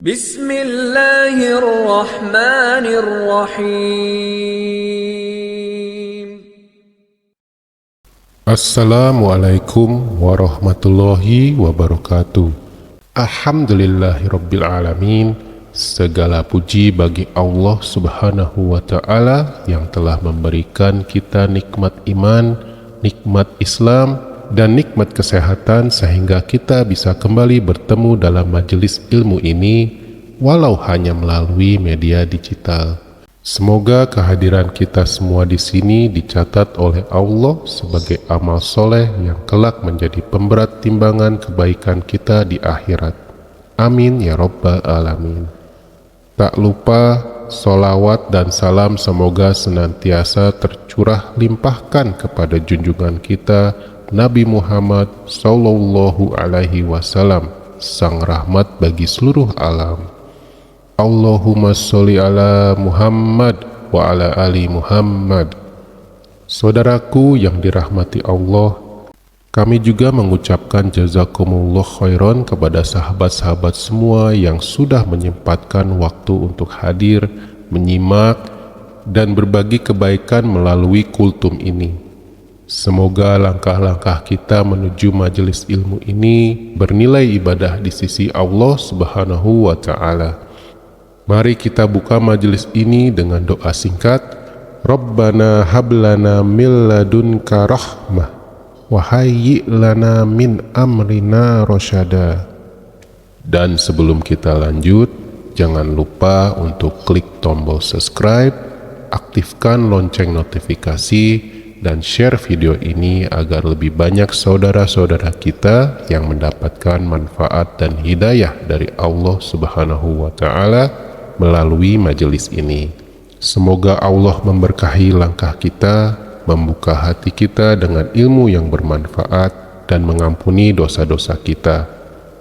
Bismillahirrahmanirrahim. Assalamualaikum warahmatullahi wabarakatuh. Alhamdulillahirabbil alamin. Segala puji bagi Allah Subhanahu wa taala yang telah memberikan kita nikmat iman, nikmat Islam dan nikmat kesehatan sehingga kita bisa kembali bertemu dalam majelis ilmu ini walau hanya melalui media digital. Semoga kehadiran kita semua di sini dicatat oleh Allah sebagai amal soleh yang kelak menjadi pemberat timbangan kebaikan kita di akhirat. Amin ya rabbal alamin. Tak lupa solawat dan salam semoga senantiasa tercurah limpahkan kepada junjungan kita Nabi Muhammad Sallallahu Alaihi Wasallam, sang rahmat bagi seluruh alam. Allahumma sholli ala Muhammad wa ala ali Muhammad. Saudaraku yang dirahmati Allah, kami juga mengucapkan jazakumullah khairan kepada sahabat-sahabat semua yang sudah menyempatkan waktu untuk hadir, menyimak, dan berbagi kebaikan melalui kultum ini. Semoga langkah-langkah kita menuju majelis ilmu ini bernilai ibadah di sisi Allah Subhanahu wa ta'ala. Mari kita buka majelis ini dengan doa singkat. Rabbana hablana min ladunka rahmah wa hayyi' lana min amrina rasyada. Dan sebelum kita lanjut, jangan lupa untuk klik tombol subscribe, aktifkan lonceng notifikasi, dan share video ini agar lebih banyak saudara-saudara kita yang mendapatkan manfaat dan hidayah dari Allah Subhanahu wa ta'ala melalui majelis ini. Semoga Allah memberkahi langkah kita, membuka hati kita dengan ilmu yang bermanfaat, dan mengampuni dosa-dosa kita.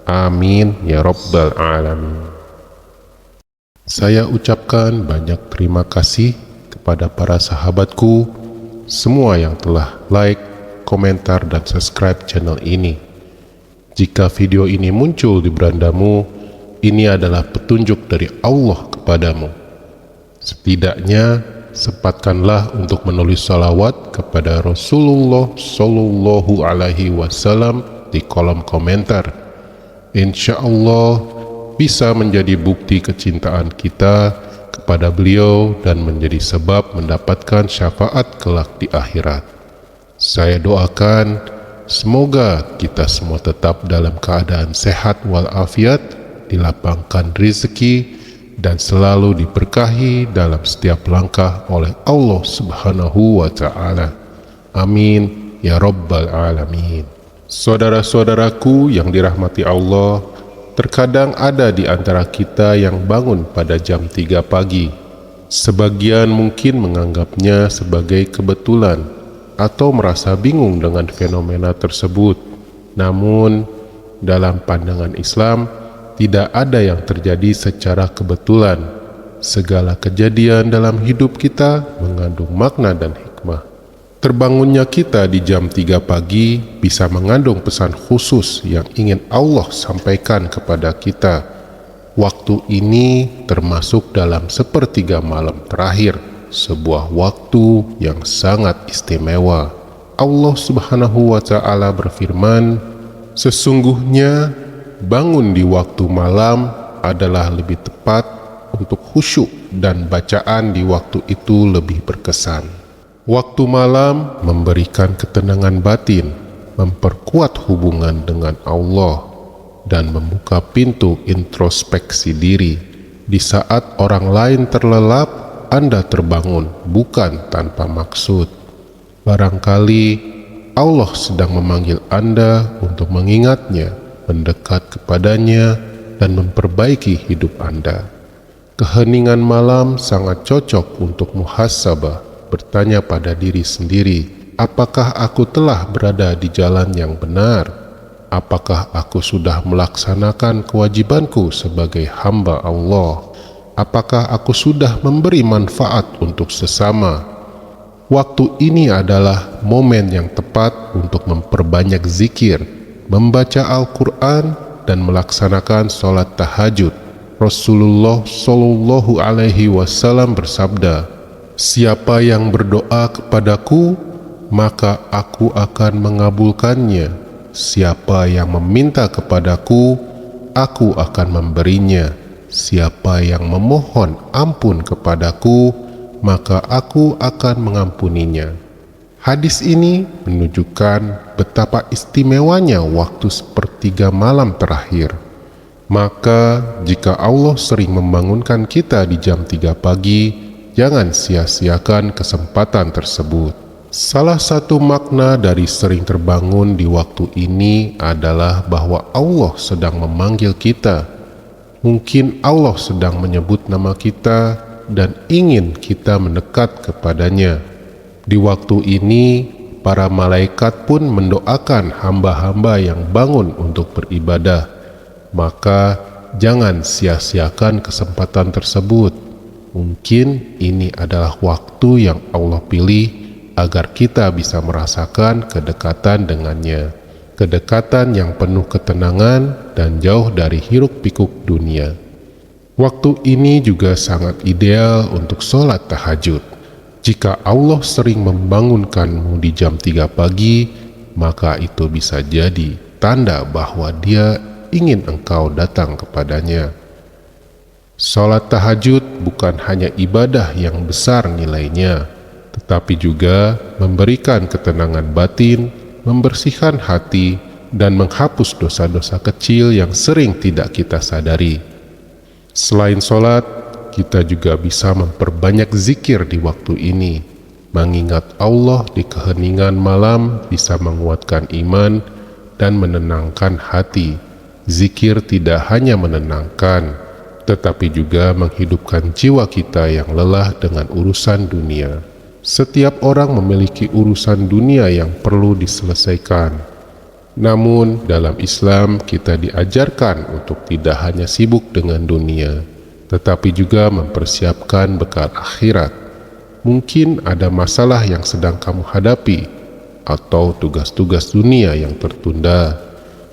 Amin ya rabbal alamin. Saya ucapkan banyak terima kasih kepada para sahabatku semua yang telah like, komentar, dan subscribe channel ini. Jika video ini muncul di berandamu, ini adalah petunjuk dari Allah kepadamu. Setidaknya sempatkanlah untuk menulis salawat kepada Rasulullah Sallallahu Alaihi Wasallam di kolom komentar. Insya Allah bisa menjadi bukti kecintaan kita kepada beliau dan menjadi sebab mendapatkan syafaat kelak di akhirat. Saya doakan semoga kita semua tetap dalam keadaan sehat walafiat, dilapangkan rezeki, dan selalu diberkahi dalam setiap langkah oleh Allah Subhanahu wa ta'ala. Amin ya rabbal alamin. Saudara-saudaraku yang dirahmati Allah, terkadang ada di antara kita yang bangun pada jam 3 pagi. Sebagian mungkin menganggapnya sebagai kebetulan atau merasa bingung dengan fenomena tersebut. Namun, dalam pandangan Islam, tidak ada yang terjadi secara kebetulan. Segala kejadian dalam hidup kita mengandung makna dan hikmah. Terbangunnya kita di jam 3 pagi bisa mengandung pesan khusus yang ingin Allah sampaikan kepada kita. Waktu ini termasuk dalam sepertiga malam terakhir, sebuah waktu yang sangat istimewa. Allah Subhanahu wa ta'ala berfirman, sesungguhnya bangun di waktu malam adalah lebih tepat untuk khusyuk dan bacaan di waktu itu lebih berkesan. Waktu malam memberikan ketenangan batin, memperkuat hubungan dengan Allah, dan membuka pintu introspeksi diri. Di saat orang lain terlelap, Anda terbangun bukan tanpa maksud. Barangkali Allah sedang memanggil Anda untuk mengingatnya, mendekat kepadanya, dan memperbaiki hidup Anda. Keheningan malam sangat cocok untuk muhasabah, bertanya pada diri sendiri, apakah aku telah berada di jalan yang benar? Apakah aku sudah melaksanakan kewajibanku sebagai hamba Allah? Apakah aku sudah memberi manfaat untuk sesama? Waktu ini adalah momen yang tepat untuk memperbanyak zikir, membaca Al-Quran, dan melaksanakan sholat tahajud. Rasulullah Shallallahu Alaihi Wasallam bersabda, "Siapa yang berdoa kepadaku, maka aku akan mengabulkannya. Siapa yang meminta kepadaku, aku akan memberinya. Siapa yang memohon ampun kepadaku, maka aku akan mengampuninya." Hadis ini menunjukkan betapa istimewanya waktu sepertiga malam terakhir. Maka jika Allah sering membangunkan kita di jam 3 pagi, jangan sia-siakan kesempatan tersebut. Salah satu makna dari sering terbangun di waktu ini adalah bahwa Allah sedang memanggil kita. Mungkin Allah sedang menyebut nama kita dan ingin kita mendekat kepadanya. Di waktu ini, para malaikat pun mendoakan hamba-hamba yang bangun untuk beribadah. Maka jangan sia-siakan kesempatan tersebut. Mungkin ini adalah waktu yang Allah pilih agar kita bisa merasakan kedekatan dengannya. Kedekatan yang penuh ketenangan dan jauh dari hiruk-pikuk dunia. Waktu ini juga sangat ideal untuk sholat tahajud. Jika Allah sering membangunkanmu di jam 3 pagi, maka itu bisa jadi tanda bahwa Dia ingin engkau datang kepadanya. Salat tahajud bukan hanya ibadah yang besar nilainya, tetapi juga memberikan ketenangan batin, membersihkan hati, dan menghapus dosa-dosa kecil yang sering tidak kita sadari. Selain salat, kita juga bisa memperbanyak zikir di waktu ini. Mengingat Allah di keheningan malam bisa menguatkan iman dan menenangkan hati. Zikir tidak hanya menenangkan, tetapi juga menghidupkan jiwa kita yang lelah dengan urusan dunia. Setiap orang memiliki urusan dunia yang perlu diselesaikan. Namun, dalam Islam kita diajarkan untuk tidak hanya sibuk dengan dunia, tetapi juga mempersiapkan bekal akhirat. Mungkin ada masalah yang sedang kamu hadapi, atau tugas-tugas dunia yang tertunda.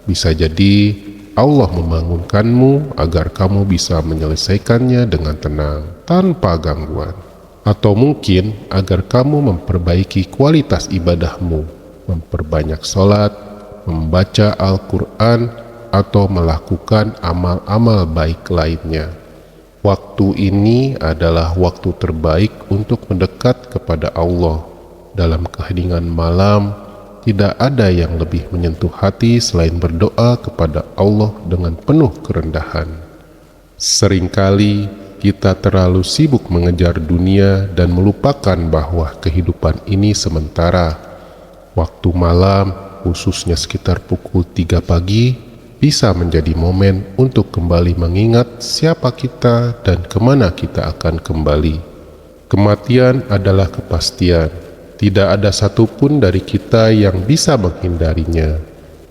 Bisa jadi Allah membangunkanmu agar kamu bisa menyelesaikannya dengan tenang, tanpa gangguan. Atau mungkin agar kamu memperbaiki kualitas ibadahmu, memperbanyak sholat, membaca Al-Quran, atau melakukan amal-amal baik lainnya. Waktu ini adalah waktu terbaik untuk mendekat kepada Allah. Dalam keheningan malam, tidak ada yang lebih menyentuh hati selain berdoa kepada Allah dengan penuh kerendahan. Seringkali kita terlalu sibuk mengejar dunia dan melupakan bahwa kehidupan ini sementara. Waktu malam, khususnya sekitar pukul 3 pagi, bisa menjadi momen untuk kembali mengingat siapa kita dan kemana kita akan kembali. Kematian adalah kepastian. Tidak ada satupun dari kita yang bisa menghindarinya.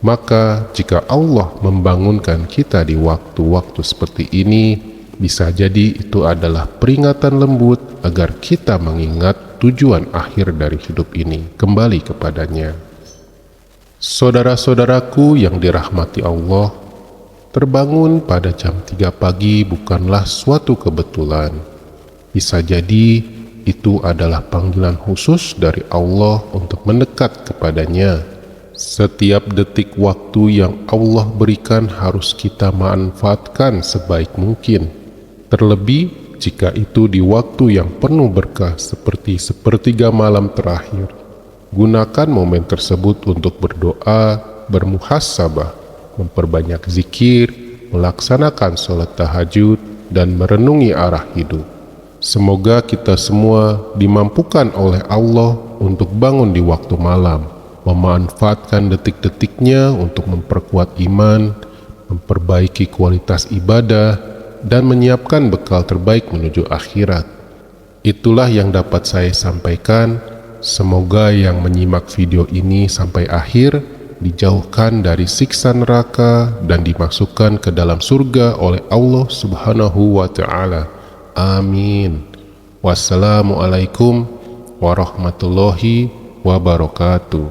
Maka jika Allah membangunkan kita di waktu-waktu seperti ini, bisa jadi itu adalah peringatan lembut agar kita mengingat tujuan akhir dari hidup ini, kembali kepadanya. Saudara-saudaraku yang dirahmati Allah, terbangun pada jam 3 pagi bukanlah suatu kebetulan. Bisa jadi itu adalah panggilan khusus dari Allah untuk mendekat kepadanya. Setiap detik waktu yang Allah berikan harus kita manfaatkan sebaik mungkin. Terlebih jika itu di waktu yang penuh berkah seperti sepertiga malam terakhir. Gunakan momen tersebut untuk berdoa, bermuhasabah, memperbanyak zikir, melaksanakan sholat tahajud, dan merenungi arah hidup. Semoga kita semua dimampukan oleh Allah untuk bangun di waktu malam, memanfaatkan detik-detiknya untuk memperkuat iman, memperbaiki kualitas ibadah, dan menyiapkan bekal terbaik menuju akhirat. Itulah yang dapat saya sampaikan. Semoga yang menyimak video ini sampai akhir dijauhkan dari siksa neraka dan dimasukkan ke dalam surga oleh Allah Subhanahu wa Ta'ala. Amin. Wassalamualaikum warahmatullahi wabarakatuh.